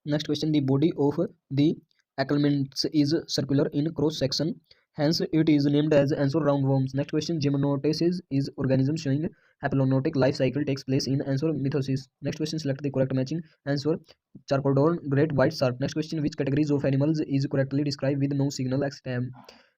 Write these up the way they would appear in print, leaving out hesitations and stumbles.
Next question, the body of the accliments is circular in cross section, hence it is named as answer roundworms. Next question, gymnotasis is organism showing haplonotic life cycle takes place in answer mithosis. Next question, select the correct matching answer charcodon great white shark. Next question, which categories of animals is correctly described with no signal extem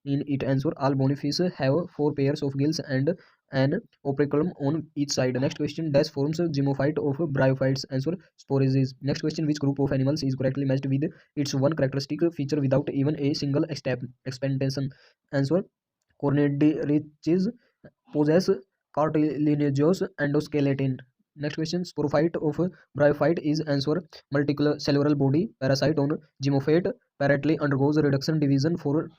in it? Answer, all bony fish have 4 pairs of gills and an operculum on each side. Next question, dash forms gymophyte of bryophytes. Answer, sporesis. Next question, which group of animals is correctly matched with its one characteristic feature without even a single expectation? Answer, cornidiriches possess cartilaginous endoskeleton. Next question, sporophyte of bryophyte is answer multicellular body parasite on gymophyte apparently undergoes reduction division for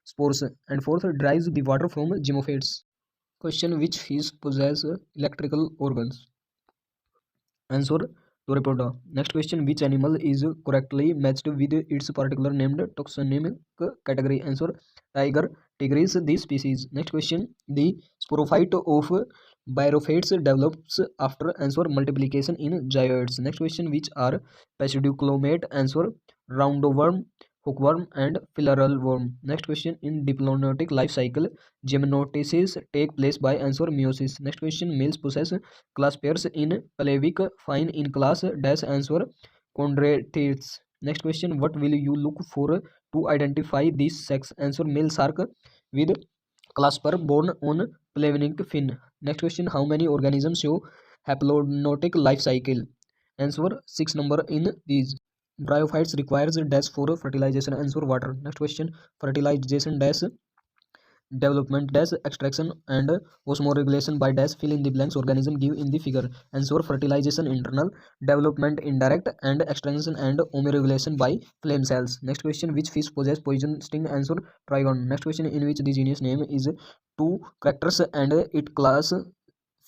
spores, and fourth, derives the water from gymophytes. Question, which fish possess electrical organs? Answer, Theropoda. Next question, which animal is correctly matched with its particular named taxonomic category? Answer, tiger, tigris, this species. Next question, the sporophyte of bryophytes develops after answer multiplication in zygotes. Next question, which are pseudocolumate? Answer, roundworm, hookworm, and filarial worm. Next question, in diplomatic life cycle, gymnotasis take place by answer meiosis. Next question, males possess class pairs in pelvic fine in class dash answer chondrites. Next question, what will you look for to identify this sex? Answer, male shark with clasper born on pelvic fin. Next question, how many organisms show haplonotic life cycle? Answer, 6 number in these. Bryophytes requires dash for fertilization. Answer, water. Next question, fertilization dash development dash extraction and osmoregulation by dash fill in the blanks organism give in the figure. Answer, fertilization internal, development indirect, and extraction and osmoregulation by flame cells. Next question, which fish possess poison sting? Answer, trigon. Next question, in which the genus name is two characters and it class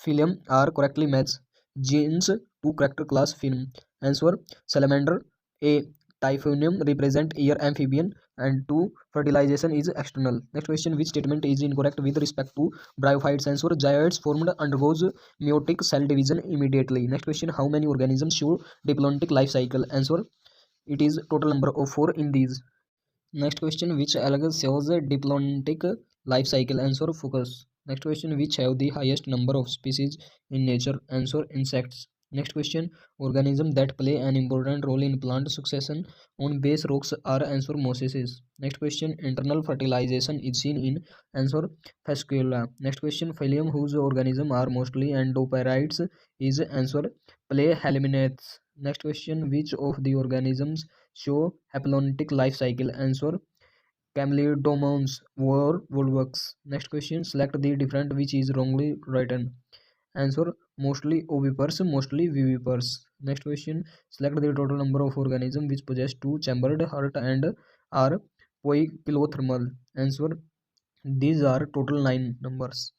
phylum are correctly matched? Genes two character class phylum. Answer, salamander. A, typhonium represent air amphibian, and 2, fertilization is external. Next question, which statement is incorrect with respect to bryophytes? Answer, zygotes formed undergoes meiotic cell division immediately. Next question, how many organisms show diplomatic life cycle? Answer, it is total number of 4 in these. Next question, which algae shows diplomatic life cycle? Answer, fucus. Next question, which have the highest number of species in nature? Answer, insects. Next question, organisms that play an important role in plant succession on base rocks are? Answer, mosses. Next question, internal fertilization is seen in? Answer, fascicula. Next question, phylum whose organisms are mostly endopterygids is? Answer, Plahelminates. Next question, which of the organisms show haplonotic life cycle? Answer, Camelidomonas or Volvox. Next question, select the different which is wrongly written. Answer, mostly oviparous, mostly viviparous. Next question, select the total number of organisms which possess two chambered heart and are poikilothermal. Answer, these are total 9 numbers.